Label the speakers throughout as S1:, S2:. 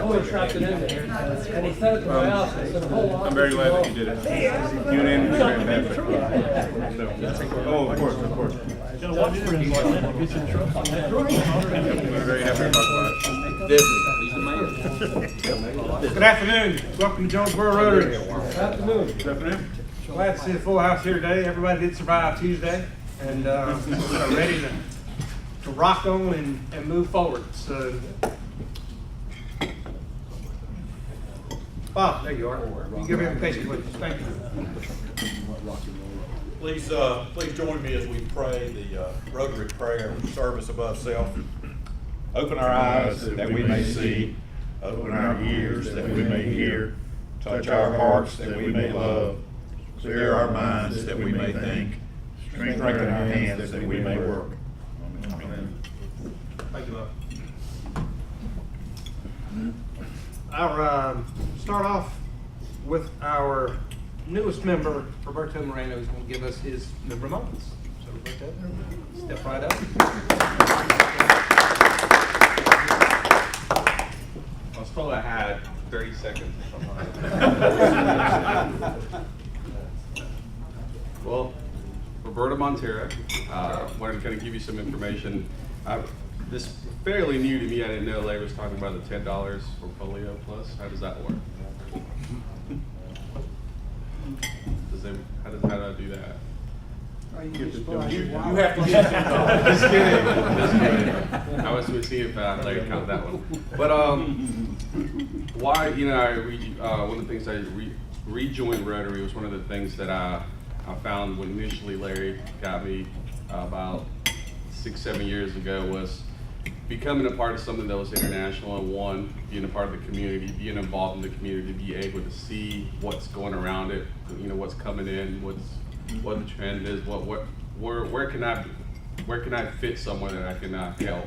S1: fully trapped it in there, and he sent it to my house, and I said, hold on.
S2: I'm very glad that you did it. You and Andy did fantastic. Oh, of course, of course. We're very happy to talk about it. Good afternoon. Welcome to Jonesboro Rotary.
S1: Good afternoon.
S2: Good afternoon. Glad to see the full house here today. Everybody did survive Tuesday, and we're ready to rock on and move forward. So, Bob, there you are. You give me a invitation, please. Thank you.
S3: Please join me as we pray the Rotary prayer, service above self. Open our eyes that we may see, open our ears that we may hear, touch our hearts that we may love, clear our minds that we may think, strengthen our hands that we may work. Amen.
S2: Thank you, love. I'll start off with our newest member, Roberto Moreno, who's going to give us his member moments. So, Roberto, step right up.
S4: I was told I had 30 seconds or something. Well, Roberto Montero, wanted to kind of give you some information. This is fairly new to me. I didn't know Larry was talking about the $10 for Polio Plus. How does that work? How do I do that?
S2: You have to get
S4: Just kidding. Just kidding. I was going to see if Larry counted that one. But why? One of the things I rejoined Rotary was one of the things that I found when initially Larry got me about 6-7 years ago was becoming a part of something that was international and being a part of the community, being involved in the community, be able to see what's going around it, what's coming in, what the trend is, where can I fit somewhere that I can help.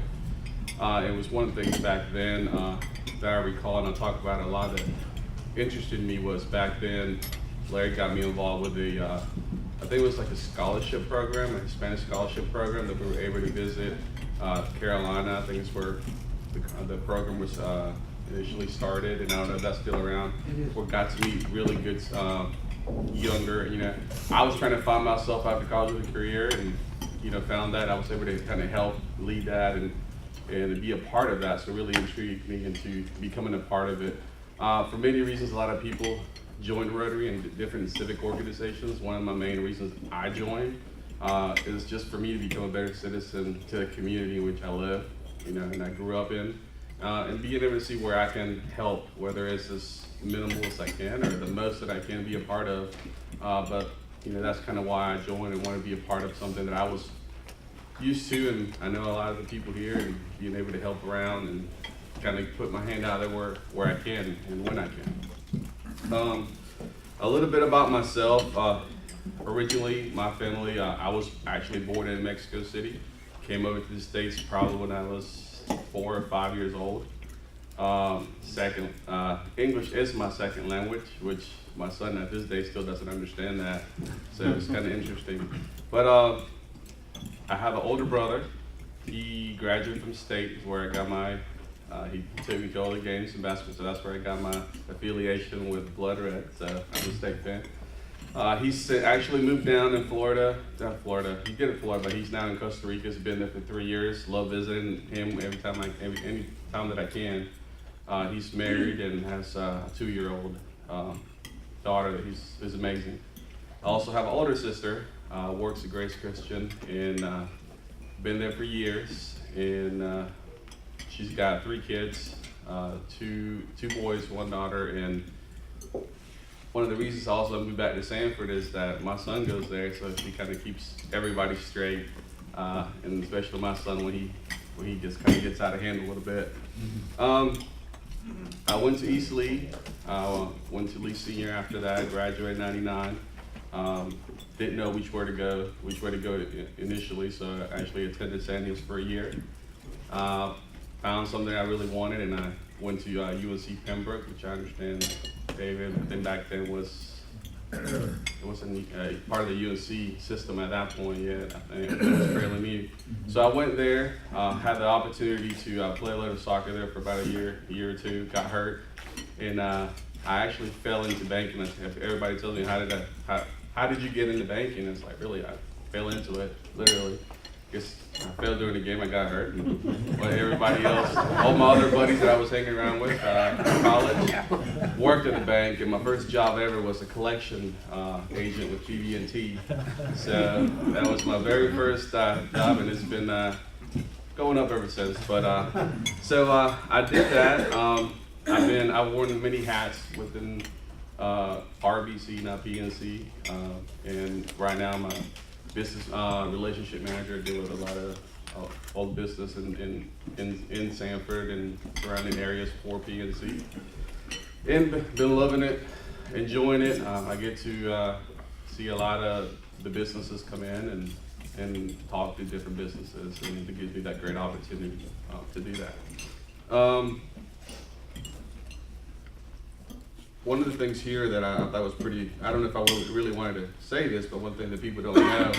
S4: It was one of the things back then that I recall, and I'll talk about a lot that interested me was back then, Larry got me involved with I think it was like a scholarship program, a Spanish scholarship program that we were able to visit Carolina. I think it's where the program was initially started, and I don't know if that's still around. We got to meet really good younger, I was trying to find myself after college with a career, and found that I was able to kind of help lead that and be a part of that. So it really intrigued me into becoming a part of it. For many reasons, a lot of people joined Rotary and different civic organizations. One of my main reasons I joined is just for me to become a better citizen to the community in which I live, and I grew up in, and being able to see where I can help, whether it's as minimal as I can or the most that I can be a part of. But that's kind of why I joined and want to be a part of something that I was used to, and I know a lot of the people here, and being able to help around and kind of put my hand out there where I can and when I can. A little bit about myself. Originally, my family, I was actually born in Mexico City. Came over to the States probably when I was 4 or 5 years old. English is my second language, which my son at this day still doesn't understand that. So it's kind of interesting. But I have an older brother. He graduated from state, where I got my he took me to all the games in basketball, so that's where I got my affiliation with Blood Red, so I'm a state fan. He's actually moved down in Florida, not Florida, he did it Florida, but he's now in Costa Rica. He's been there for 3 years. Love visiting him any time that I can. He's married and has a 2-year-old daughter that is amazing. I also have an older sister, works at Grace Christian, and been there for years, and she's got 3 kids, two boys, 1 daughter, and one of the reasons I also moved back to Sanford is that my son goes there, so she kind of keeps everybody straight, and especially my son when he just kind of gets out of hand a little bit. I went to East Lee, went to Lee Senior after that, graduated in '99. Didn't know which way to go initially, so I actually attended Sandias for a year. Found something I really wanted, and I went to UNC Pembroke, which I understand David then back then it wasn't part of the UNC system at that point yet. I think it was fairly new. So I went there, had the opportunity to play a little soccer there for about a year or two, got hurt, and I actually fell into banking. If everybody tells me how did you get into banking? It's like, really, I fell into it, literally. Guess I fell during the game, I got hurt. But everybody else, all my other buddies that I was hanging around with in college, worked at the bank, and my first job ever was a collection agent with BB&T. So that was my very first job, and it's been going up ever since. But I did that. I've worn many hats within RBC, now PNC, and right now I'm a business relationship manager. I deal with a lot of all the business in Sanford and surrounding areas for PNC. And been loving it, enjoying it. I get to see a lot of the businesses come in and talk to different businesses, and it gives me that great opportunity to do that. One of the things here that I thought was pretty, I don't know if I really wanted to say this, but one thing that people don't know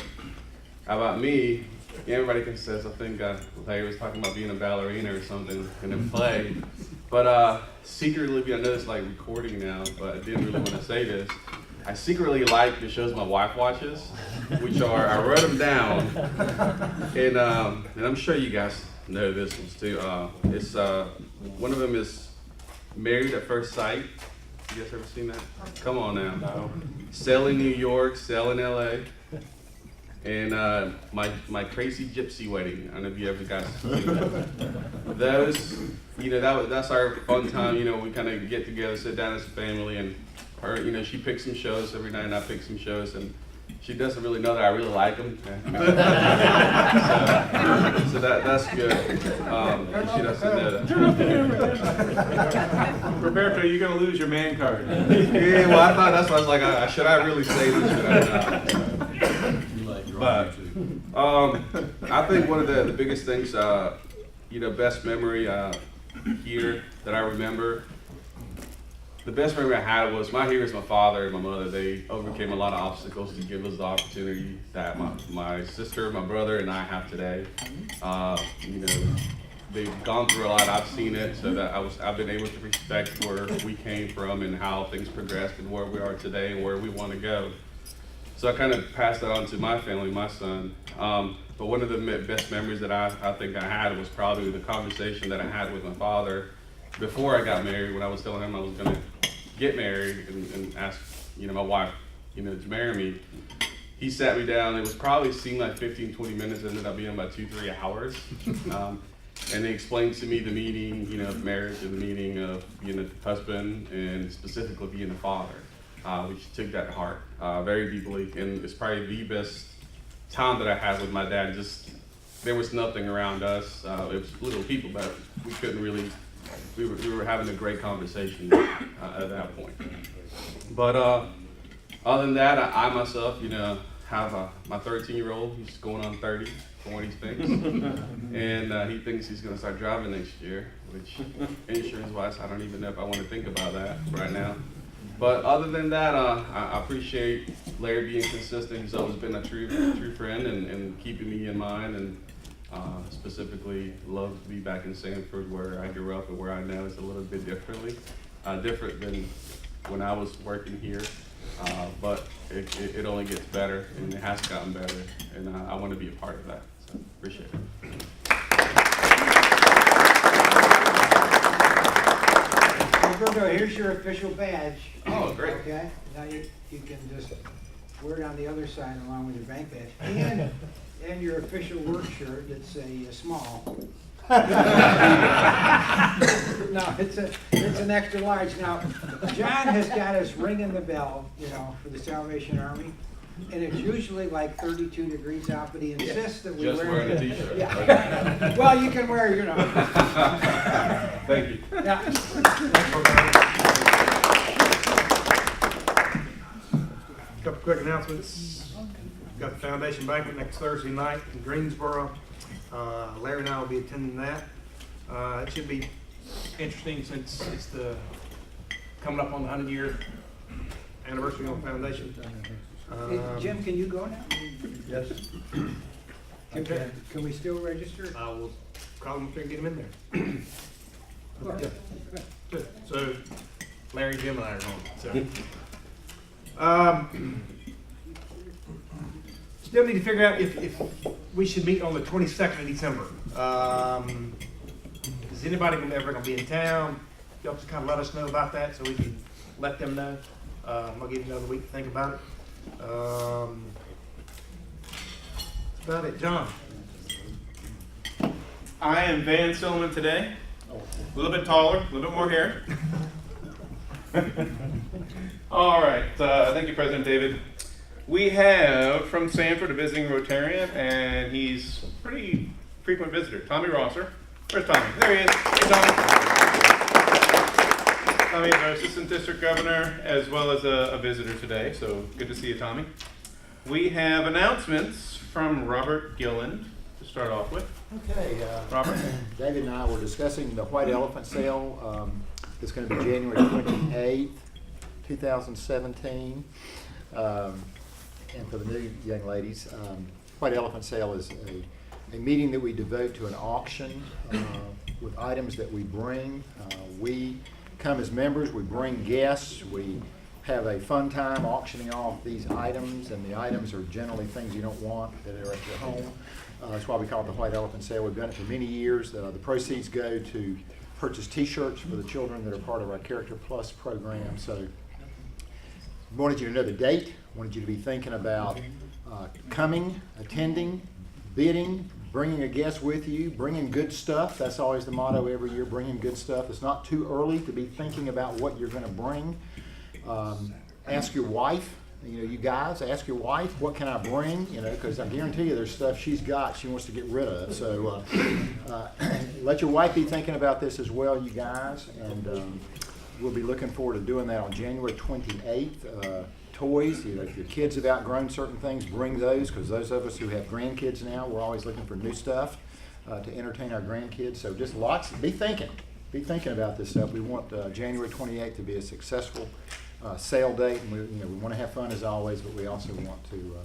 S4: about me, everybody can say, I think Larry was talking about being a ballerina or something in a play, but secretly, I know it's like recording now, but I didn't really want to say this. I secretly like the shows my wife watches, which are, I wrote them down, and I'm sure you guys know this one too. It's one of them is Married at First Sight. You guys ever seen that? Come on now. No. Sell in New York, Sell in LA, and my Crazy Gypsy Wedding. I don't know if you ever guys seen that. Those, that's our fun time. We kind of get together, sit down as a family, and her, she picks some shows every night, and I pick some shows, and she doesn't really know that I really like them. So that's good. She doesn't know that.
S2: Roberto, you're gonna lose your man card.
S4: Yeah, well, I thought that's why I was like, should I really say this? Should I not? But I think one of the biggest things, best memory here that I remember. The best memory I had was my heroes, my father and my mother. They overcame a lot of obstacles to give us the opportunity that my sister, my brother, and I have today. They've gone through a lot. I've seen it, so that I've been able to respect where we came from and how things progressed and where we are today and where we want to go. So I kind of passed that on to my family, my son. But one of the best memories that I think I had was probably the conversation that I had with my father before I got married, when I was telling him I was going to get married and ask, my wife, to marry me. He sat me down. It was probably seemed like 15, 20 minutes. It ended up being about 2-3 hours. And they explained to me the meaning, of marriage and the meaning of being a husband and specifically being a father, which took that to heart very deeply. And it's probably the best time that I had with my dad. There was nothing around us. It was little people, but we couldn't really. We were having a great conversation at that point. But other than that, I myself, have my 13-year-old. He's going on 30 from what he thinks. And he thinks he's going to start driving next year, which insurance-wise, I don't even know if I want to think about that right now. But other than that, I appreciate Larry being consistent. He's always been a true friend and keeping me in mind, and specifically love to be back in Sanford where I grew up and where I know it's a little bit different than when I was working here. But it only gets better, and it has gotten better, and I want to be a part of that. So appreciate it.
S5: Roberto, here's your official badge.
S4: Oh, great.
S5: Okay, now you can just wear it on the other side along with your bank badge. And your official work shirt, it's a small. No, it's an extra large. Now, John has got us ringing the bell, for the Salvation Army, and it's usually like 32 degrees out, but he insists that we
S4: Just
S5: wear
S4: wearing a t-shirt.
S5: Yeah. Well, you can wear,
S4: Thank you.
S5: Yeah.
S2: Couple quick announcements. Got the foundation banquet next Thursday night in Greensboro. Larry and I will be attending that. It should be interesting since it's coming up on the 100-year anniversary of the foundation.
S5: Hey, Jim, can you go now?
S2: Yes.
S5: Can we still register?
S2: I will call them up there and get them in there.
S5: Okay.
S2: Good. So Larry, Jim, and I are home. So, still need to figure out if we should meet on the 22nd of December. Is anybody ever gonna be in town? Y'all just kind of let us know about that so we can let them know. I'll give you another week to think about it. That's about it. John.
S6: I am Van Silliman today. A little bit taller, a little bit more hair. All right, thank you, President David. We have from Sanford a visiting Rotarian, and he's a pretty frequent visitor, Tommy Rosser. Where's Tommy? There he is. Hey, Tommy. Tommy is our Assistant District Governor as well as a visitor today, so good to see you, Tommy. We have announcements from Robert Gilland to start off with.
S7: Okay,
S6: Robert?
S7: David and I were discussing the White Elephant Sale. It's going to be January 28th, 2017. And for the new young ladies, White Elephant Sale is a meeting that we devote to an auction with items that we bring. We come as members, we bring guests, we have a fun time auctioning off these items, and the items are generally things you don't want that are at your home. That's why we call it the White Elephant Sale. We've done it for many years. The proceeds go to purchase t-shirts for the children that are part of our Character Plus program. So wanted you to know the date, wanted you to be thinking about coming, attending, bidding, bringing a guest with you, bringing good stuff. That's always the motto every year, bringing good stuff. It's not too early to be thinking about what you're going to bring. Ask your wife, you guys, ask your wife, what can I bring? Because I guarantee you there's stuff she's got she wants to get rid of. So let your wife be thinking about this as well, you guys. And we'll be looking forward to doing that on January 28th. Toys, if your kids have outgrown certain things, bring those, because those of us who have grandkids now, we're always looking for new stuff to entertain our grandkids. So just lots, be thinking about this stuff. We want January 28th to be a successful sale date, and we want to have fun as always, but we also want to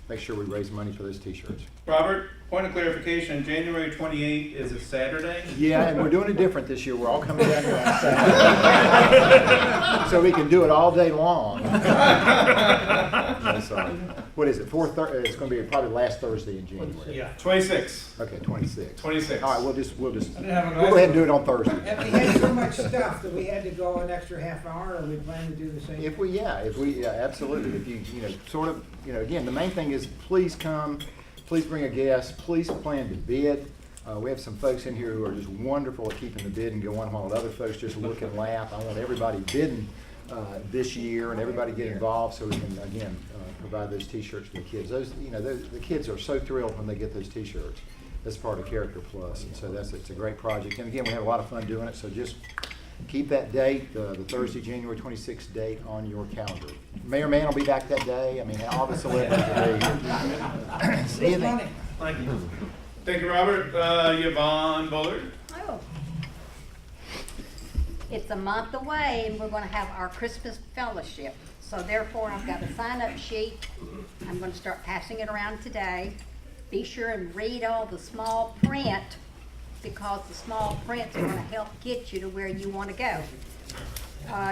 S7: make sure we raise money for those t-shirts.
S6: Robert, point of clarification, January 28th is a Saturday?
S7: Yeah, and we're doing it different this year. We're all coming down here on Saturday. So we can do it all day long. What is it, 4:30? It's going to be probably last Thursday in January.
S2: Yeah.
S6: 26.
S7: Okay, 26.
S6: 26.
S7: All right, we'll go
S1: have a
S7: ahead and do it on Thursday.
S5: If we had so much stuff that we had to go an extra half hour, or we plan to do the same?
S7: If we, absolutely. If you again, the main thing is please come, please bring a guest, please plan to bid. We have some folks in here who are just wonderful at keeping the bid and going while other folks just look and laugh. I want everybody bidding this year and everybody get involved so we can, again, provide those t-shirts to the kids. The kids are so thrilled when they get those t-shirts. That's part of Character Plus, and so it's a great project. And again, we have a lot of fun doing it, so just keep that date, the Thursday, January 26th date on your calendar. Mayor Mann will be back that day. All the celebrities will be here. See you then.
S2: Thank you.
S6: Thank you, Robert. Yvonne Bullard.
S8: Oh. It's a month away and we're going to have our Christmas fellowship. So therefore I've got a sign-up sheet. I'm going to start passing it around today. Be sure and read all the small print, because the small print's going to help get you to where you want to go.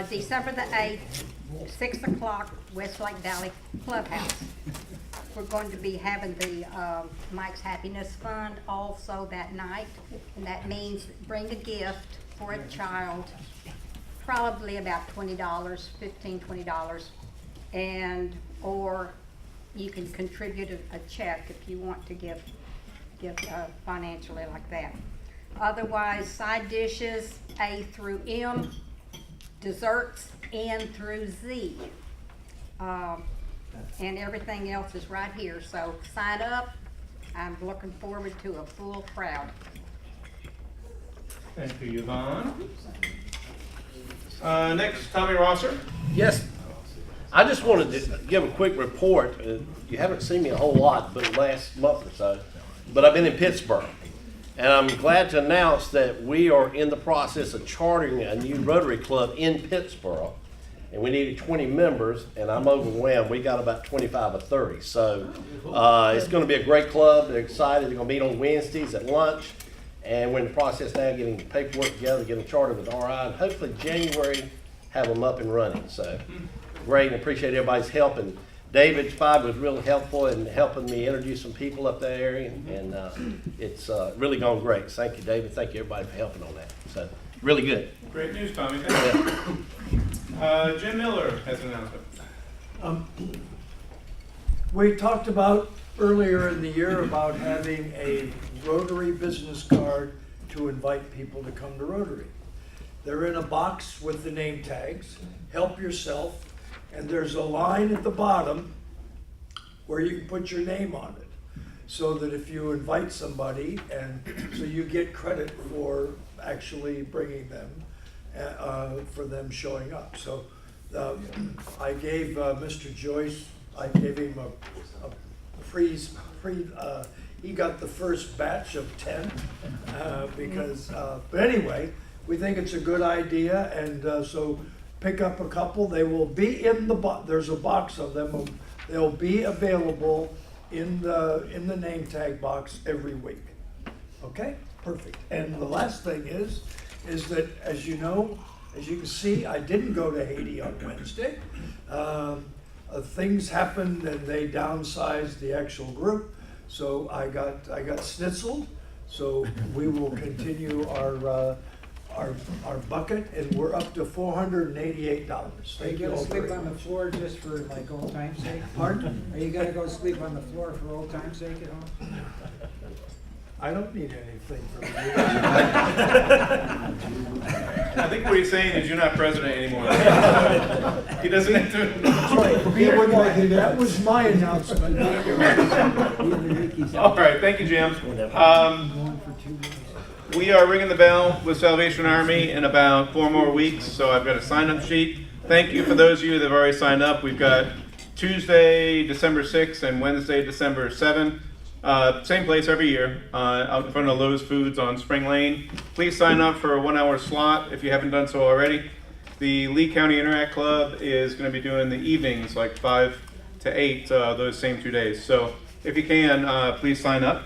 S8: December the 8th, 6 o'clock, Westlake Valley Clubhouse. We're going to be having the Mike's Happiness Fund also that night, and that means bring a gift for a child, probably about $20, $15, $20, and or you can contribute a check if you want to give financially like that. Otherwise, side dishes A through M, desserts N through Z. And everything else is right here. So sign up. I'm looking forward to a full crowd.
S6: Thank you, Yvonne. Next, Tommy Rosser.
S1: Yes, I just wanted to give a quick report. You haven't seen me a whole lot but the last month or so, but I've been in Pittsburgh. And I'm glad to announce that we are in the process of chartering a new Rotary Club in Pittsburgh. and we needed 20 members, and I'm overwhelmed. We got about 25 or 30. So it's going to be a great club. They're excited. They're going to meet on Wednesdays at lunch, and we're in the process now of getting the paperwork together, getting them chartered with RI, and hopefully January have them up and running. So great, and appreciate everybody's help. And David Spivey was really helpful in helping me introduce some people up there, and it's really gone great. Thank you, David. Thank you, everybody, for helping on that. So really good.
S6: Great news, Tommy. Thank you. Jim Miller has an announcement.
S9: We talked about earlier in the year about having a Rotary business card to invite people to come to Rotary. They're in a box with the name tags, help yourself, and there's a line at the bottom where you can put your name on it. So that if you invite somebody, and so you get credit for actually bringing them, for them showing up. So I gave Mr. Joyce, I gave him he got the first batch of 10 because, but anyway, we think it's a good idea, and so pick up a couple. They will be in the box. There's a box of them. They'll be available in the name tag box every week. Okay, perfect. And the last thing is that, as you know, as you can see, I didn't go to Haiti on Wednesday. Things happened and they downsized the actual group, so I got schnitzeled. So we will continue our bucket, and we're up to $488.
S5: Are
S9: Thank
S5: you
S9: you
S5: gonna
S9: all
S5: sleep
S9: very
S5: on the
S9: much.
S5: floor just for like old time's sake?
S9: Pardon?
S5: Are you gonna go sleep on the floor for old time's sake at home?
S9: I don't need anything from you.
S6: I think what he's saying is you're not president anymore. He doesn't have to.
S9: That's right. That was my announcement.
S6: All right, thank you, Jim.
S5: Going for 2 days.
S6: We are ringing the bell with Salvation Army in about 4 more weeks, so I've got a sign-up sheet. Thank you for those of you that have already signed up. We've got Tuesday, December 6th, and Wednesday, December 7th. Same place every year, out in front of Lowe's Foods on Spring Lane. Please sign up for a 1-hour slot if you haven't done so already. The Lee County Interact Club is going to be doing the evenings, like 5 to 8, those same 2 days. So if you can, please sign up.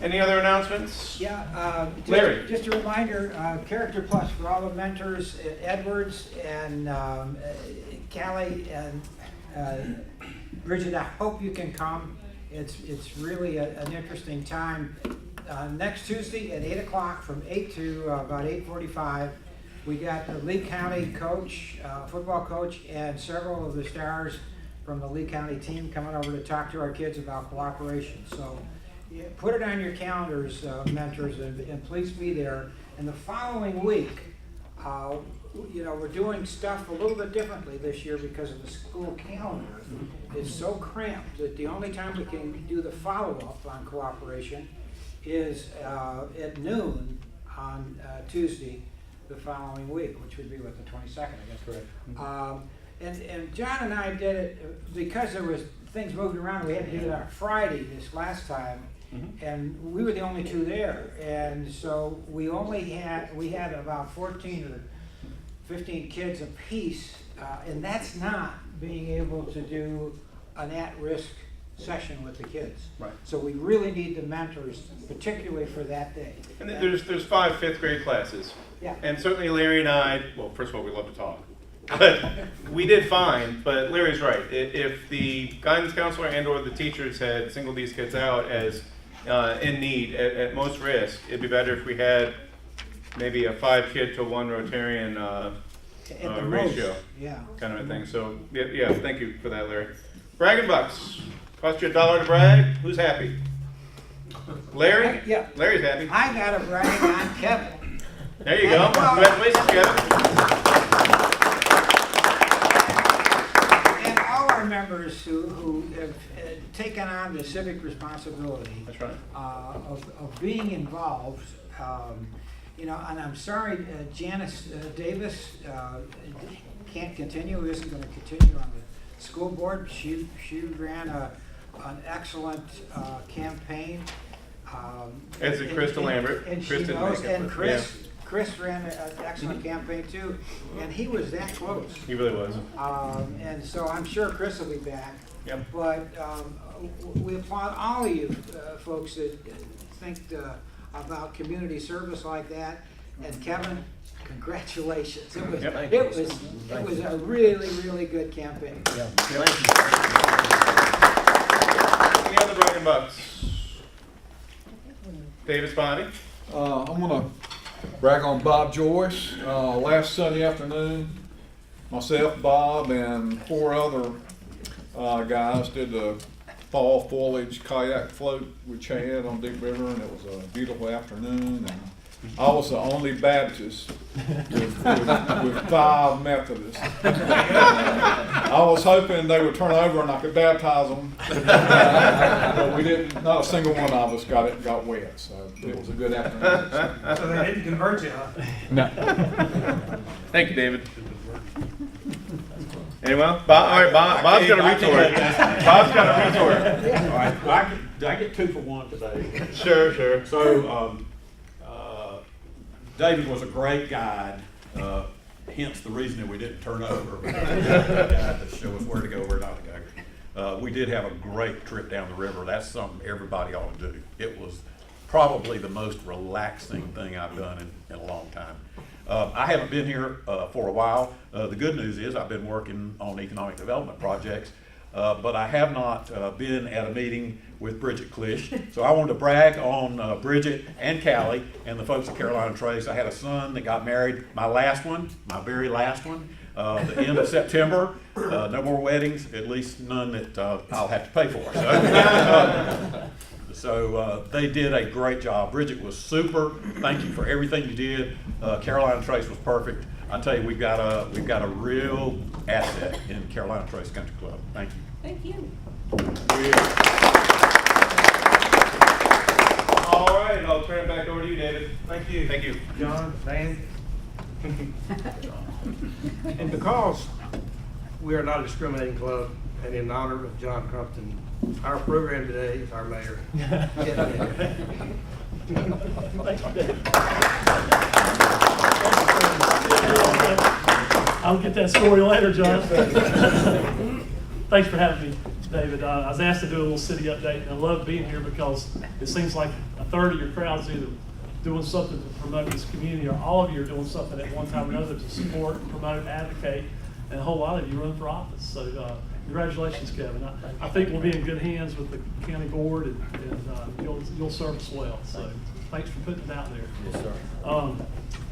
S6: Any other announcements?
S5: Yeah,
S6: Larry.
S5: just a reminder, Character Plus for all the mentors, Edwards and Callie and Bridget, I hope you can come. It's really an interesting time. Next Tuesday at 8 o'clock from 8 to about 8:45, we got the Lee County coach, football coach, and several of the stars from the Lee County team coming over to talk to our kids about cooperation. So yeah, put it on your calendars, mentors, and please be there. And the following week, we're doing stuff a little bit differently this year because of the school calendar. It's so cramped that the only time we can do the follow-up on cooperation is at noon on Tuesday the following week, which would be the 22nd, I guess.
S6: Correct.
S5: And John and I did it because there was things moving around. We had to do it on Friday this last time, and we were the only two there, and so we had about 14 or 15 kids apiece, and that's not being able to do an at-risk session with the kids.
S6: Right.
S5: So we really need the mentors, particularly for that day.
S6: And then there's 5 5th grade classes.
S5: Yeah.
S6: And certainly Larry and I, well, first of all, we love to talk. But we did fine, but Larry's right. If the guidance counselor and or the teachers had singled these kids out as in need, at most risk, it'd be better if we had maybe a 5 kid to 1 Rotarian
S5: At the
S6: ratio,
S5: most, yeah.
S6: kind of a thing. So yeah, thank you for that, Larry. Bragging bucks. Cost you $1 to brag. Who's happy? Larry?
S5: Yeah.
S6: Larry's happy.
S5: I got to brag on Kevin.
S6: There you go. Congratulations, Kevin.
S5: And all our members who have taken on the civic responsibility.
S6: That's right.
S5: Of being involved. And I'm sorry, Janice Davis can't continue, isn't going to continue on the school board. She ran an excellent campaign.
S6: As did Krista Lambert.
S5: And she
S6: Krista
S5: knows,
S6: didn't make it,
S5: and
S6: but
S5: Chris, Chris ran an excellent campaign too, and he was that close.
S6: He really was.
S5: And so I'm sure Chris will be back.
S6: Yep.
S5: But we applaud all of you folks that think about community service like that. And Kevin, congratulations. It was,
S6: Yep.
S5: it was a really, really good campaign.
S6: Any other Brighton Bucks? David Spotty?
S10: I'm gonna brag on Bob Joyce. Last Sunday afternoon, myself, Bob, and 4 other guys did the fall foliage kayak float with Chad on Deep River, and it was a beautiful afternoon. And I was the only Baptist with 5 Methodists. I was hoping they would turn over and I could baptize them, but we didn't. Not a single one of us got wet, so it was a good afternoon.
S2: So they didn't convert you, huh?
S10: No.
S6: Thank you, David. Anyone? Bob, all right, Bob's got a retort. Bob's got a retort.
S3: All right, well, I get 2 for 1 today.
S6: Sure.
S3: So, David was a great guide, hence the reason that we didn't turn over. Because he was a great guide to show us where to go, where not to go. We did have a great trip down the river. That's something everybody ought to do. It was probably the most relaxing thing I've done in a long time. I haven't been here for a while. The good news is I've been working on economic development projects, but I have not been at a meeting with Bridget Klisch. So I wanted to brag on Bridget and Callie and the folks at Carolina Trace. I had a son that got married, my very last one, the end of September. No more weddings, at least none that I'll have to pay for. So they did a great job. Bridget was super. Thank you for everything you did. Carolina Trace was perfect. I tell you, we've got a real asset in Carolina Trace Country Club. Thank you.
S11: Thank you.
S6: All right, I'll turn it back over to you, David.
S2: Thank you.
S6: Thank you.
S2: John, Dan. And because we are not a discriminating club, and in honor of John Crumpton, our program today is our mayor.
S12: I'll get that story later, John. Thanks for having me, David. I was asked to do a little city update, and I love being here because it seems like a third of your crowd is either doing something to promote this community, or all of you are doing something at one time or another to support, promote, advocate, and a whole lot of you run for office. So congratulations, Kevin. I think we'll be in good hands with the county board, and you'll serve us well. So thanks for putting it out there.
S1: Yes, sir.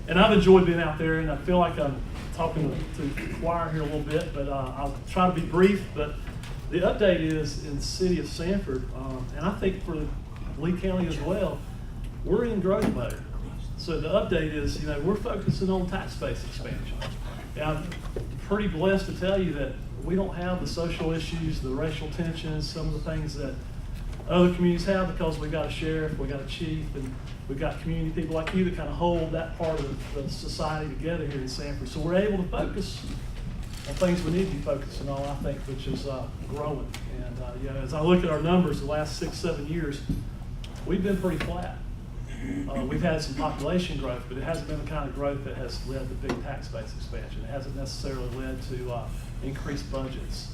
S12: And I've enjoyed being out there, and I feel like I'm talking to the choir here a little bit, but I'll try to be brief. But the update is in the city of Sanford, and I think for Lee County as well, we're in growth mode. So the update is, we're focusing on tax base expansion. And I'm pretty blessed to tell you that we don't have the social issues, the racial tensions, some of the things that other communities have, because we got a sheriff, we got a chief, and we've got community people like you that kind of hold that part of the society together here in Sanford. So we're able to focus on things we need to be focusing on, I think, which is growing. And as I look at our numbers the last 6-7 years, we've been pretty flat. We've had some population growth, but it hasn't been the kind of growth that has led to big tax base expansion. It hasn't necessarily led to increased budgets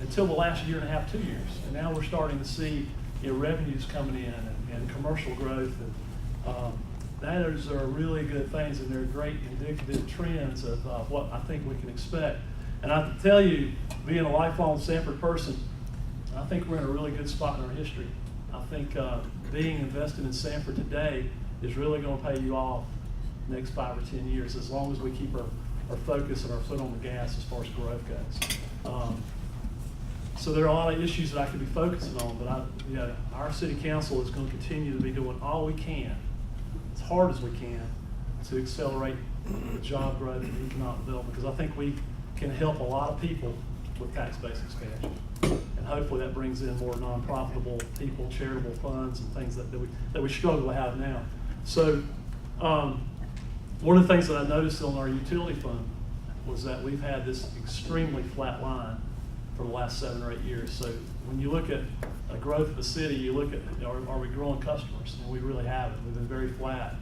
S12: until the last 1.5 to 2 years. And now we're starting to see revenues coming in and commercial growth. And those are really good things, and they're great indicative trends of what I think we can expect. And I can tell you, being a lifelong Sanford person, I think we're in a really good spot in our history. I think being invested in Sanford today is really going to pay you off next 5 or 10 years, as long as we keep our focus and our foot on the gas as far as growth goes. So there are a lot of issues that I could be focusing on, but our city council is going to continue to be doing all we can, as hard as we can, to accelerate the job growth and economic development, because I think we can help a lot of people with tax base expansion. And hopefully that brings in more non-profitable people, charitable funds, and things that we struggle to have now. So one of the things that I noticed on our utility fund was that we've had this extremely flat line for the last 7 or 8 years. So when you look at a growth of the city, you look at, are we growing customers? And we really haven't. We've been very flat.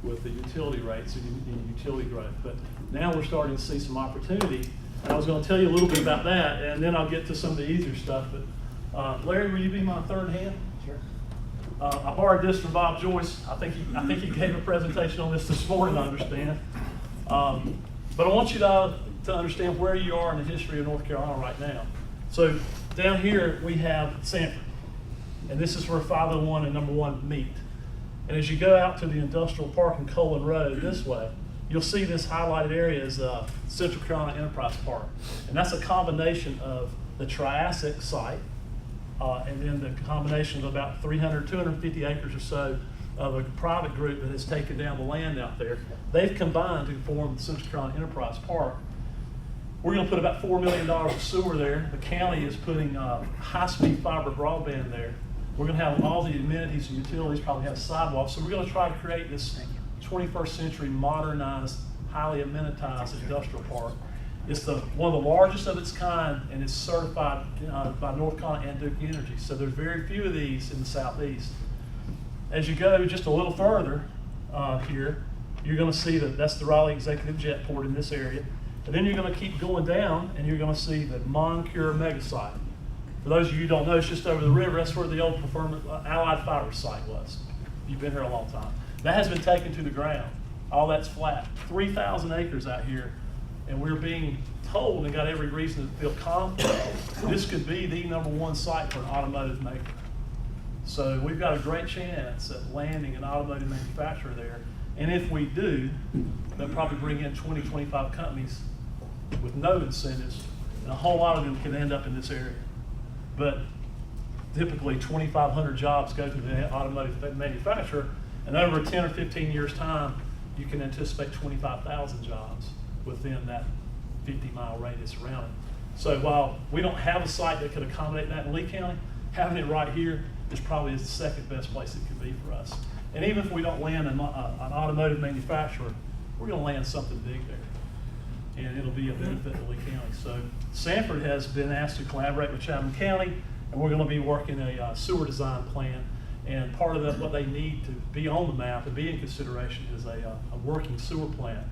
S12: with the utility rates and utility growth. But now we're starting to see some opportunity. And I was going to tell you a little bit about that, and then I'll get to some of the easier stuff. But Larry, will you be my third hand?
S5: Sure.
S12: I borrowed this from Bob Joyce. I think he gave a presentation on this morning, I understand. But I want you to understand where you are in the history of North Carolina right now. So down here we have Sanford, and this is where 501 and number 1 meet. And as you go out to the industrial park in Colin Road this way, you'll see this highlighted area is Central Carolina Enterprise Park. And that's a combination of the Triassic site, and then the combination of about 250 acres or so of a private group that has taken down the land out there. They've combined to form the Central Carolina Enterprise Park. We're going to put about $4 million of sewer there. The county is putting high-speed fiber broadband there. We're going to have all the amenities and utilities, probably have sidewalks. So we're going to try to create this 21st century modernized, highly amenitized industrial park. It's one of the largest of its kind, and it's certified by North Carolina and Duke Energy. So there's very few of these in the southeast. As you go just a little further here, you're going to see that's the Raleigh Executive Jetport in this area. And then you're going to keep going down, and you're going to see the Moncure mega site. For those of you who don't know, it's just over the river. That's where the old Allied Fiber site was. You've been here a long time. That has been taken to the ground. All that's flat. 3,000 acres out here, and we're being told and got every reason to feel confident this could be the number 1 site for an automotive maker. So we've got a great chance at landing an automotive manufacturer there. And if we do, they'll probably bring in 20, 25 companies with no incentives, and a whole lot of them can end up in this area. But typically 2,500 jobs go to the automotive manufacturer, and over 10 or 15 years' time, you can anticipate 25,000 jobs within that 50-mile radius around it. So while we don't have a site that could accommodate that in Lee County, having it right here is probably the second best place it could be for us. And even if we don't land an automotive manufacturer, we're going to land something big there, and it'll be a benefit to Lee County. So Sanford has been asked to collaborate with Chatham County, and we're going to be working a sewer design plan. And part of what they need to be on the map and be in consideration is a working sewer plant.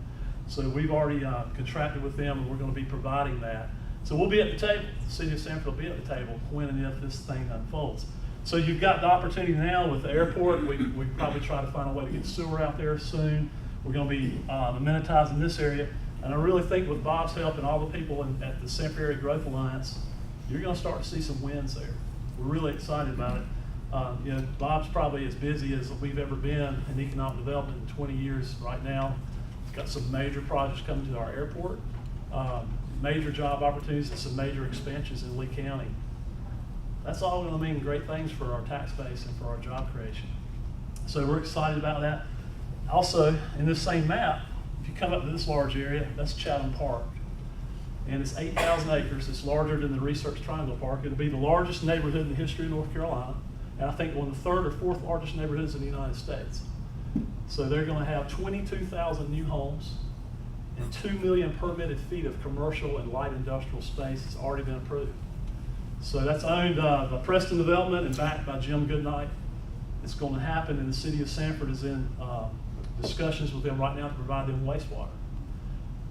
S12: So we've already contracted with them, and we're going to be providing that. So we'll be at the table. The city of Sanford will be at the table when and if this thing unfolds. So you've got the opportunity now with the airport. We probably try to find a way to get sewer out there soon. We're going to be amenitizing this area. And I really think with Bob's help and all the people at the Sanford Area Growth Alliance, you're going to start to see some wins there. We're really excited about it. Bob's probably as busy as we've ever been in economic development in 20 years right now. He's got some major projects coming to our airport, major job opportunities, and some major expansions in Lee County. That's all going to mean great things for our tax base and for our job creation. So we're excited about that. Also, in this same map, if you come up to this large area, that's Chatham Park. And it's 8,000 acres. It's larger than the Research Triangle Park. It'll be the largest neighborhood in the history of North Carolina. And I think one of the 3rd or 4th largest neighborhoods in the United States. So they're going to have 22,000 new homes and 2 million permitted feet of commercial and light industrial space that's already been approved. So that's owned by Preston Development and backed by Jim Goodnight. It's going to happen, and the city of Sanford is in discussions with them right now to provide them wastewater.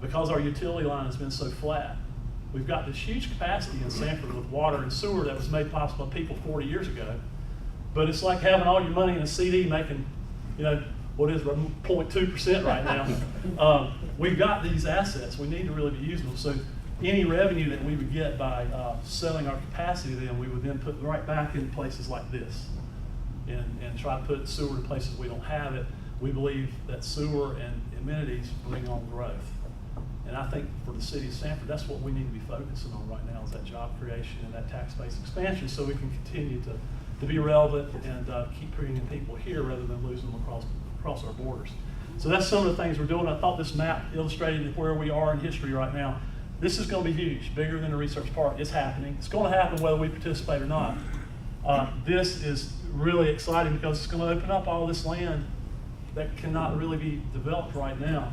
S12: Because our utility line has been so flat, we've got this huge capacity in Sanford with water and sewer that was made possible by people 40 years ago. But it's like having all your money in a CD making, what is 0.2% right now. We've got these assets. We need to really be using them. So any revenue that we would get by selling our capacity to them, we would then put right back in places like this and try to put sewer in places we don't have it. We believe that sewer and amenities bring on growth. And I think for the city of Sanford, that's what we need to be focusing on right now is that job creation and that tax base expansion so we can continue to be relevant and keep bringing people here rather than losing them across our borders. So that's some of the things we're doing. I thought this map illustrated where we are in history right now. This is going to be huge, bigger than the research park. It's happening. It's going to happen whether we participate or not. This is really exciting because it's going to open up all this land that cannot really be developed right now,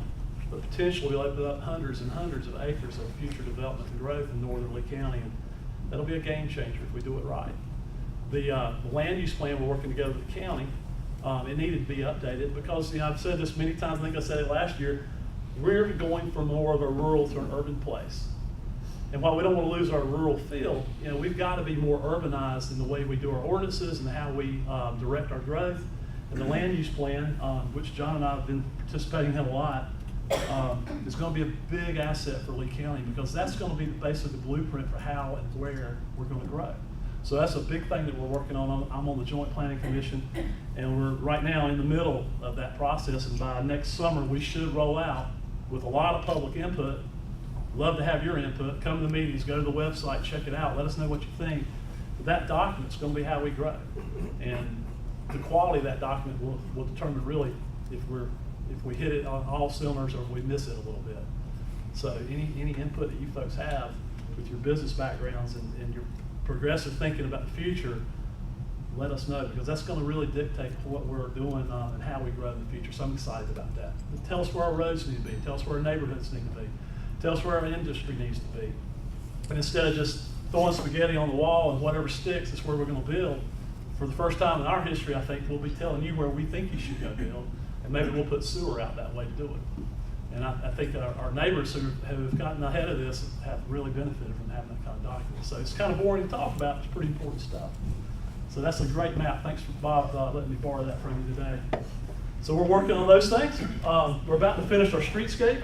S12: but potentially will open up hundreds and hundreds of acres of future development and growth in northern Lee County, and that'll be a game changer if we do it right. The land use plan we're working together with the county It needed to be updated because, you know, I've said this many times, I think I said it last year, we're going from more of a rural to an urban place. And while we don't want to lose our rural feel, you know, we've got to be more urbanized in the way we do our ordinances and how we direct our growth. And the land use plan, which John and I have been participating in a lot, is going to be a big asset for Lee County because that's going to be basically the blueprint for how and where we're going to grow. So that's a big thing that we're working on. I'm on the Joint Planning Commission, and we're right now in the middle of that process. And by next summer, we should roll out with a lot of public input. Love to have your input. Come to the meetings, go to the website, check it out. Let us know what you think. But that document's going to be how we grow, and the quality of that document will determine really if we hit it on all cylinders or if we miss it a little bit. So any input that you folks have with your business backgrounds and your progressive thinking about the future, let us know, because that's going to really dictate what we're doing and how we grow in the future. So I'm excited about that. But tell us where our roads need to be. Tell us where our neighborhoods need to be. Tell us where our industry needs to be. And instead of just throwing spaghetti on the wall and whatever sticks, that's where we're going to build. For the first time in our history, I think we'll be telling you where we think you should go build, and maybe we'll put sewer out that way to do it. And I think our neighbors who have gotten ahead of this have really benefited from having that kind of document. So it's kind of boring to talk about, it's pretty important stuff. So that's a great map. Thanks for Bob letting me borrow that from you today. So we're working on those things. We're about to finish our streetscape.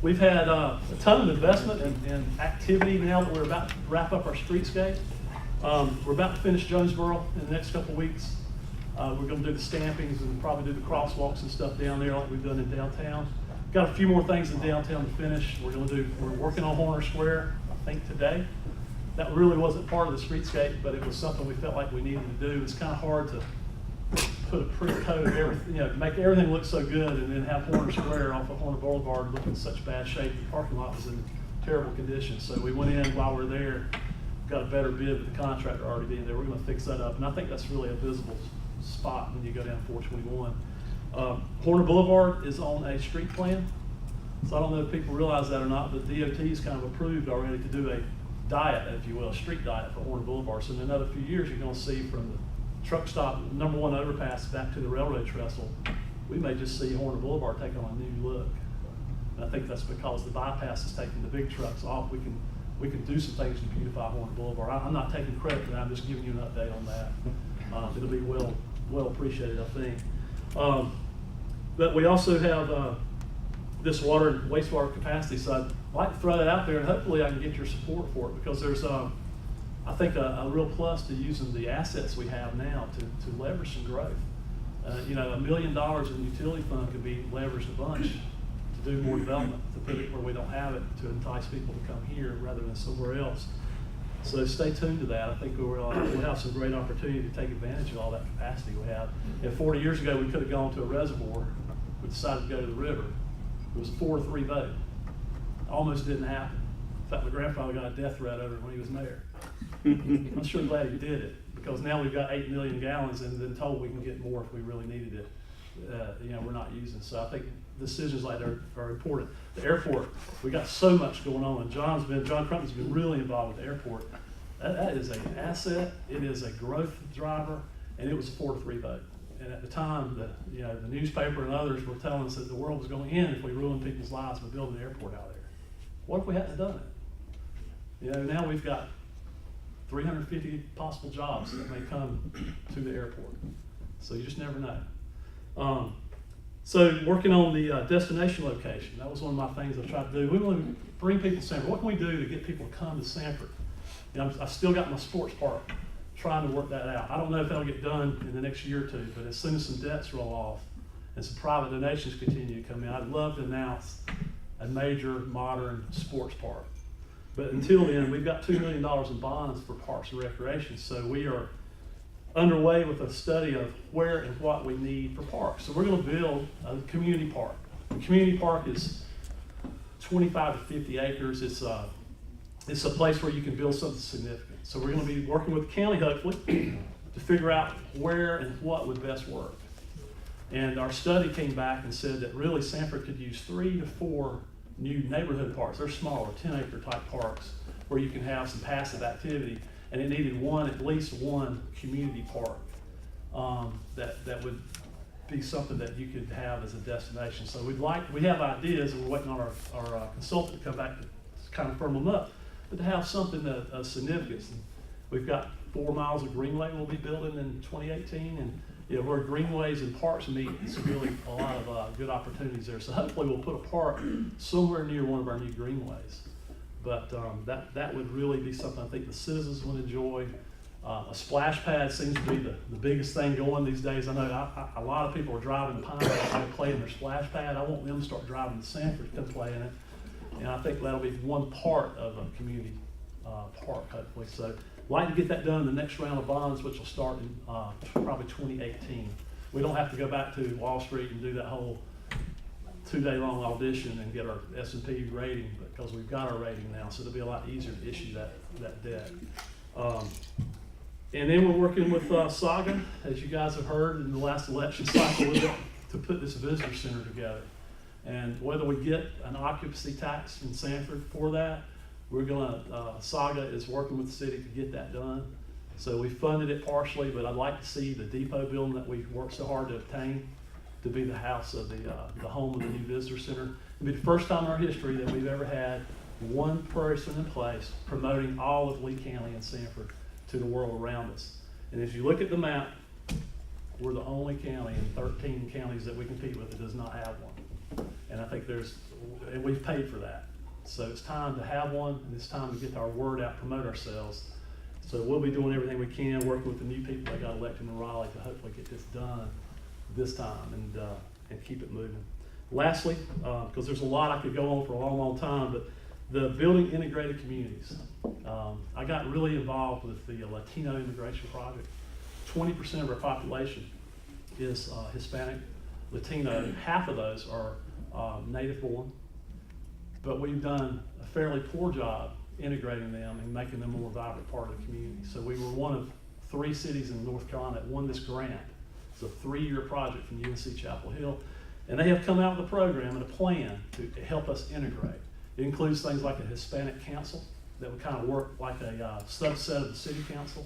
S12: We've had a ton of investment and activity now that we're about to wrap up our streetscape. We're about to finish Jonesboro in the next couple of weeks. We're going to do the stampings and probably do the crosswalks and stuff down there like we've done in downtown. Got a few more things in downtown to finish. We're working on Horner Square, I think today. That really wasn't part of the streetscape, but it was something we felt like we needed to do. It's kind of hard to put a pre-coat of everything, you know, make everything look so good and then have Horner Square off of Horner Boulevard look in such bad shape. The parking lot was in terrible condition. So we went in while we were there, got a better bid with the contractor already being there. We're going to fix that up. And I think that's really a visible spot when you go down 421. Horner Boulevard is on a street plan. So I don't know if people realize that or not, but DOT's kind of approved already to do a diet, if you will, a street diet for Horner Boulevard. So in another few years, you're going to see from the truck stop, number one overpass back to the railroad trestle, we may just see Horner Boulevard take on a new look. And I think that's because the bypass is taking the big trucks off. We can do some things to beautify Horner Boulevard. I'm not taking credit for that. I'm just giving you an update on that. It'll be well appreciated, I think. But we also have this water and wastewater capacity, so I'd like to throw that out there, and hopefully I can get your support for it, because there's, I think, a real plus to using the assets we have now to leverage some growth. You know, $1 million in utility fund could be leveraged a bunch to do more development, to put it where we don't have it, to entice people to come here rather than somewhere else. So stay tuned to that. I think we'll have some great opportunity to take advantage of all that capacity we have. And 40 years ago, we could have gone to a reservoir. We decided to go to the river. It was a 4-3 vote. Almost didn't happen. In fact, my grandfather got a death threat over it when he was mayor. I'm sure glad he did it, because now we've got 8 million gallons and been told we can get more if we really needed it. You know, we're not using. So I think decisions like that are important. The airport, we got so much going on, and John Crumpton's been really involved with the airport. That is an asset. It is a growth driver, and it was a 4-3 vote. And at the time, the newspaper and others were telling us that the world was going to end if we ruined people's lives by building an airport out there. What if we hadn't done it? You know, now we've got 350 possible jobs that may come to the airport. So you just never know. So working on the destination location, that was one of my things I tried to do. We want to bring people to Sanford. What can we do to get people to come to Sanford? You know, I've still got my sports park, trying to work that out. I don't know if that'll get done in the next year or two, but as soon as some debts roll off and some private donations continue to come in, I'd love to announce a major modern sports park. But until then, we've got $2 million in bonds for parks and recreation. So we are underway with a study of where and what we need for parks. So we're going to build a community park. The community park is 25 to 50 acres. It's a place where you can build something significant. So we're going to be working with the county, hopefully, to figure out where and what would best work. And our study came back and said that really Sanford could use 3 to 4 new neighborhood parks. They're smaller, 10-acre type parks, where you can have some passive activity. And it needed at least one community park that would be something that you could have as a destination. So we have ideas, and we're waiting on our consultant to come back to kind of firm them up, but to have something of significance. And we've got 4 miles of greenway we'll be building in 2018, and where greenways and parks meet, it's really a lot of good opportunities there. So hopefully we'll put a park somewhere near one of our new greenways. But that would really be something I think the citizens would enjoy. A splash pad seems to be the biggest thing going these days. I know a lot of people are driving Pine to play in their splash pad. I want them to start driving to Sanford to play in it. And I think that'll be one part of a community park, hopefully. So I'd like to get that done in the next round of bonds, which will start in probably 2018. We don't have to go back to Wall Street and do that whole 2-day-long audition and get our S&P rating, because we've got our rating now, so it'll be a lot easier to issue that debt. And then we're working with Saga, as you guys have heard in the last election cycle, to put this visitor center together. And whether we get an occupancy tax in Sanford for that, we're gonna, Saga is working with the city to get that done. So we funded it partially, but I'd like to see the depot building that we've worked so hard to obtain to be the house of the home of the new visitor center. It'll be the first time in our history that we've ever had one person in place promoting all of Lee County and Sanford to the world around us. And if you look at the map, we're the only county in 13 counties that we compete with that does not have one. And I think and we've paid for that. So it's time to have one, and it's time to get our word out, promote ourselves. So we'll be doing everything we can, working with the new people that got elected in Raleigh to hopefully get this done this time and keep it moving. Lastly, because there's a lot I could go on for a long, long time, but the building integrated communities. I got really involved with the Latino immigration project. 20% of our population is Hispanic, Latino. Half of those are native born, but we've done a fairly poor job integrating them and making them a more vibrant part of the community. So we were one of 3 cities in North Carolina that won this grant. It's a 3-year project from UNC Chapel Hill, and they have come out with a program and a plan to help us integrate. It includes things like a Hispanic council that would kind of work like a subset of the city council,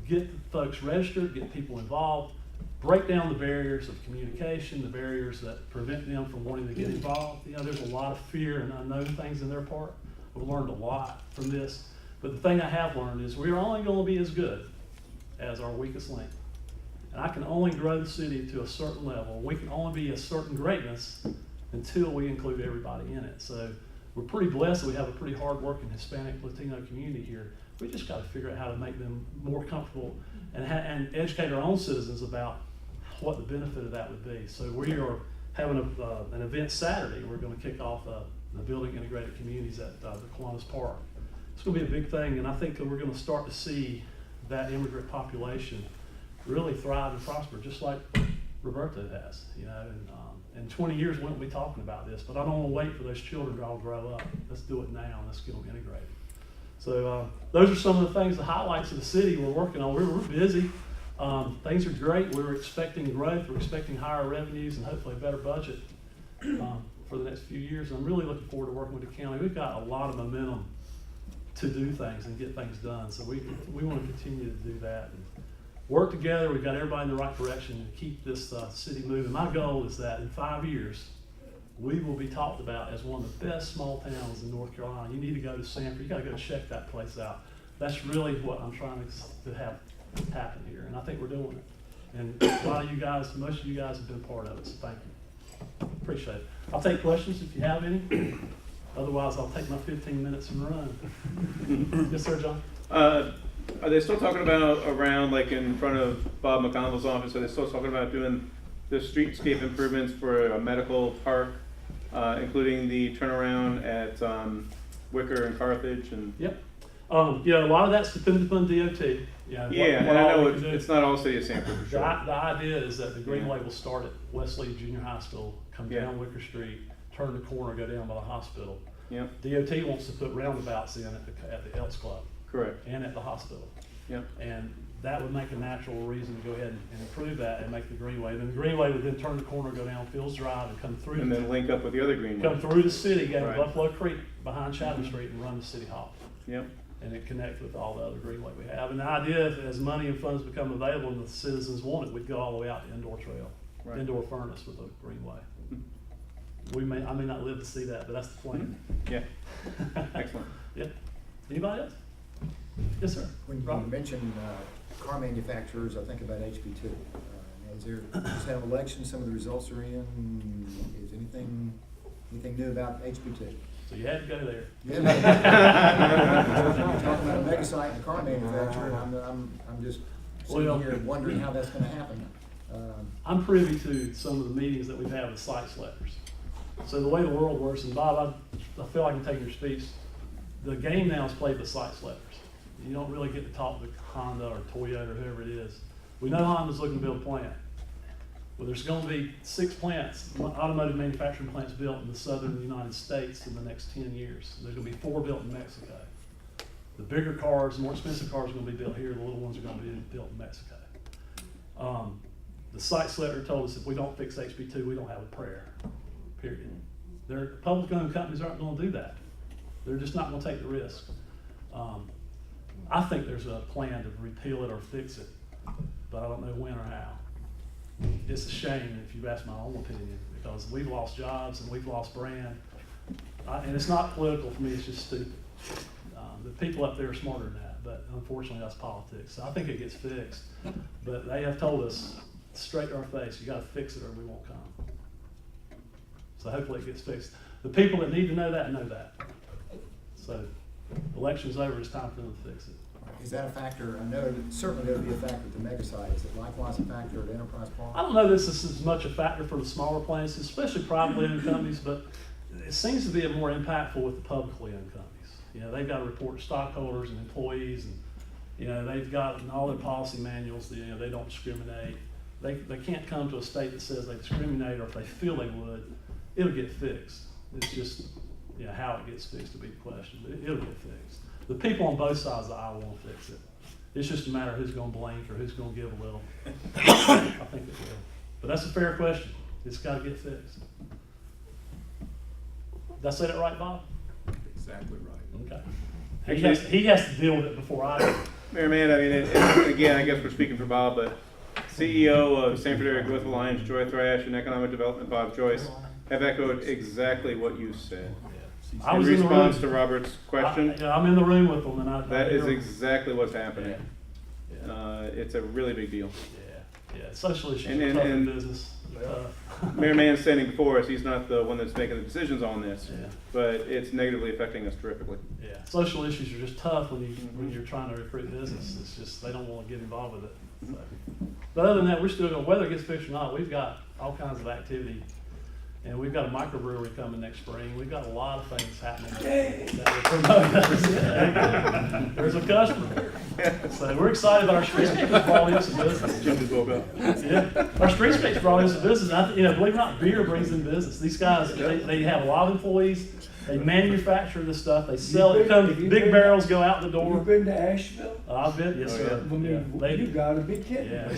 S12: get the folks registered, get people involved, break down the barriers of communication, the barriers that prevent them from wanting to get involved. There's a lot of fear and unknown things in their part. We've learned a lot from this, but the thing I have learned is we're only going to be as good as our weakest link. And I can only grow the city to a certain level. We can only be a certain greatness until we include everybody in it. So we're pretty blessed that we have a pretty hard-working Hispanic Latino community here. We just got to figure out how to make them more comfortable and educate our own citizens about what the benefit of that would be. So we are having an event Saturday. We're going to kick off the Building Integrated Communities at the Kiwanis Park. It's going to be a big thing, and I think that we're going to start to see that immigrant population really thrive and prosper, just like Roberto has. And in 20 years we won't be talking about this, but I don't want to wait for those children to all grow up. Let's do it now, and let's get them integrated. So those are some of the things, the highlights of the city we're working on. We're busy. Things are great. We're expecting growth. We're expecting higher revenues and hopefully a better budget for the next few years. I'm really looking forward to working with the county. We've got a lot of momentum to do things and get things done. So we want to continue to do that and work together. We've got everybody in the right direction and keep this city moving. My goal is that in 5 years, we will be talked about as one of the best small towns in North Carolina. You need to go to Sanford. You got to go check that place out. That's really what I'm trying to have happen here, and I think we're doing it. And a lot of you guys, most of you guys have been part of it, so thank you. Appreciate it. I'll take questions if you have any. Otherwise, I'll take my 15 minutes and run. Yes, sir, John?
S6: Are they still talking about around, like in front of Bob McConnell's office, are they still talking about doing the streetscape improvements for a medical park, including the turnaround at Wicker and Carthage? And
S12: Yep. Yeah, a lot of that's dependent upon DOT.
S6: and I know it's not all city of Sanford for sure.
S12: The idea is that the Greenway will start at Wesley Junior High School, come down Wicker Street, turn the corner, go down by the hospital.
S6: Yep.
S12: DOT wants to put roundabouts in at the Elks Club.
S6: Correct.
S12: And at the hospital.
S6: Yep.
S12: And that would make a natural reason to go ahead and improve that and make the Greenway. And then the Greenway would then turn the corner, go down Fields Drive and come through.
S6: And then link up with the other Greenway.
S12: Come through the city, go to
S6: Right.
S12: Buffalo Creek behind Chatham Street and run to City Hall.
S6: Yep.
S12: and it connects with all the other greenway we have. And the idea is, as money and funds become available and the citizens want it, we'd go all the way out to indoor trail,
S6: Right.
S12: indoor furnace with a greenway. I may not live to see that, but that's the plan.
S6: Yeah, excellent.
S12: Yeah. Anybody else? Yes, sir.
S7: When you
S12: Robert?
S7: mentioned car manufacturers, I think about HB2. Is there, just had an election, some of the results are in, is anything new about HB2?
S12: So you had to go there.
S7: Talking about a mega site and a car manufacturer, and I'm just sitting
S12: Well,
S7: here wondering how that's gonna happen.
S12: I'm privy to some of the meetings that we've had with site selectors. So the way the world works, and Bob, I feel like I'm taking your speech, the game now is played with site selectors. You don't really get to talk to Honda or Toyota or whoever it is. We know Honda's looking to build a plant. Well, there's gonna be 6 plants, automotive manufacturing plants built in the southern United States in the next 10 years. There's gonna be 4 built in Mexico. The bigger cars, more expensive cars are gonna be built here, the little ones are gonna be built in Mexico. The site selector told us if we don't fix HB2, we don't have a prayer, period. Public owned companies aren't gonna do that. They're just not gonna take the risk. I think there's a plan to repeal it or fix it, but I don't know when or how. It's a shame if you ask my own opinion, because we've lost jobs and we've lost brand. And it's not political for me, it's just stupid. The people up there are smarter than that, but unfortunately that's politics. So I think it gets fixed, but they have told us straight to our face, you gotta fix it or we won't come. So hopefully it gets fixed. The people that need to know that. So election's over, it's time for them to fix it.
S7: Is that a factor? I know that certainly there would be a factor at the mega site. Is it likewise a factor at Enterprise Park?
S12: I don't know this is as much a factor for the smaller plants, especially privately owned companies, but it seems to be more impactful with the publicly owned companies. You know, they've got to report to stockholders and employees, and you know, they've got in all their policy manuals, you know, they don't discriminate. They can't come to a state that says they discriminate, or if they feel they would, it'll get fixed. It's just, you know, how it gets fixed to be the question, but it'll get fixed. The people on both sides of the aisle won't fix it. It's just a matter of who's gonna blink or who's gonna give a little. I think it will. But that's a fair question. It's gotta get fixed. Did I say that right, Bob?
S3: Exactly right.
S12: Okay. He has to deal with it before I do.
S6: Mayor Mann, I mean, again, I guess we're speaking for Bob, but CEO of Sanford Area Growth Alliance, Joy Thrash, and Economic Development, Bob Joyce, have echoed exactly what you said.
S12: I
S6: In
S12: was in the
S6: response
S12: room.
S6: to Robert's question,
S12: I'm in the room with them, and I.
S6: that is
S12: hear 'em.
S6: exactly what's happening.
S12: Yeah.
S6: It's a really big deal.
S12: Yeah. Social issues
S6: And-
S12: are
S6: and-
S12: tough in
S6: and-
S12: business.
S6: Mayor Mann standing before us, he's not the one that's making the decisions on this,
S12: Yeah.
S6: but it's negatively affecting us terrifically.
S12: Yeah, social issues are just tough when you're trying to recruit business. It's just, they don't want to get involved with it. So. But other than that, we're still going, whether it gets fixed or not, we've got all kinds of activity. And we've got a microbrewery coming next spring. We've got a lot of things happening that will promote us. Yeah, there's a customer. So we're excited about our streetscapers brought in some business.
S6: Jim just woke up.
S12: Yeah, our streetscapers brought in some business. You know, believe it or not, beer brings in business. These guys, they have a lot of employees. They manufacture this stuff. They sell it. Big barrels go out the door.
S9: You've been to Asheville?
S12: I've been, yes, sir.
S9: I mean, you gotta be kidding.
S12: Yeah,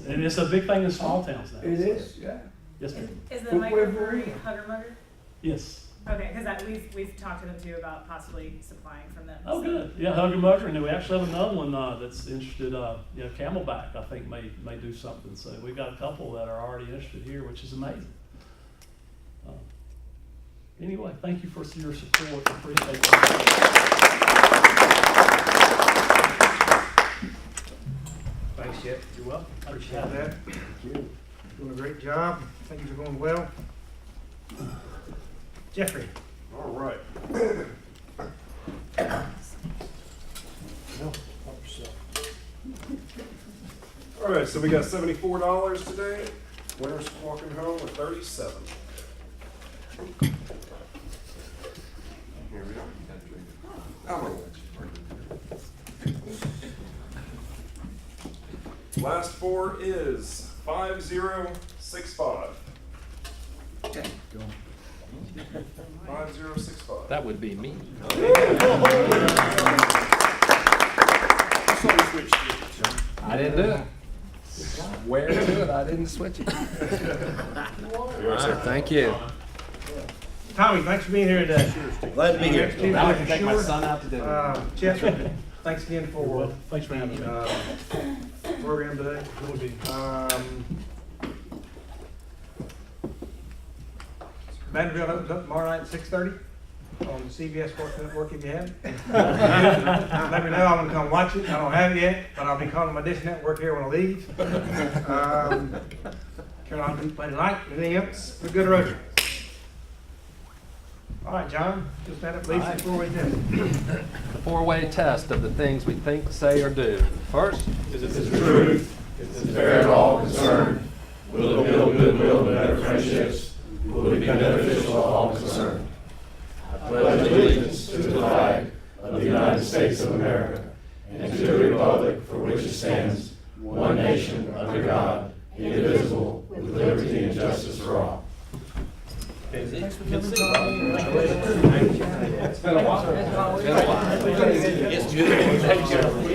S12: and it's a big thing in small towns now.
S9: It is, yeah.
S12: Yes, ma'am.
S11: Is the
S9: Footwear
S11: microbrewery
S9: brewery.
S11: Hugger Mugger?
S12: Yes.
S11: Okay, because we've talked to them too about possibly supplying from them.
S12: Oh,
S11: so.
S12: good. Yeah, Hugger Mugger, and then we actually have another one that's interested. You know, Camelback, I think may do something. So we've got a couple that are already interested here, which is amazing. Anyway, thank you for your support. I appreciate it.
S2: Thanks, Jeff.
S12: You're welcome.
S2: Appreciate that. Doing a great job. Things are going well. Jeffrey.
S3: All right. All right, so we got $74 today. Winners walking home with 37. Here we go. Last four is 5065.
S7: Okay, go on.
S3: 5065.
S13: That would be me. I didn't do it. Swear to it, I didn't switch it. All right, thank you.
S2: Tommy, thanks for being here today.
S1: Glad to be here.
S2: Next Tuesday
S13: Now I
S2: for
S13: can take my
S2: sure.
S13: son out to dinner.
S2: Chester, thanks again for
S12: Thanks for having me.
S2: program today. Vanderbilt opens up tomorrow night at 6:30 on CBS Sports Network if you have it. Let me know, I'm gonna come watch it. I don't have it yet, but I'll be calling my Dish Network here when I leave. Carolina Duke play tonight. Anything else? We're good Rotary. All right, John, just stand up, please, before we do.
S13: The four-way test of the things we think, say, or do. First,
S3: Is it the truth? Is it fair to all concerned? Will it build goodwill and better friendships? Will it be beneficial to all concerned? I pledge allegiance to the flag of the United States of America and to the republic for which it stands, one nation under God, indivisible, with liberty and justice for all.
S13: it's been a while.
S1: It's good.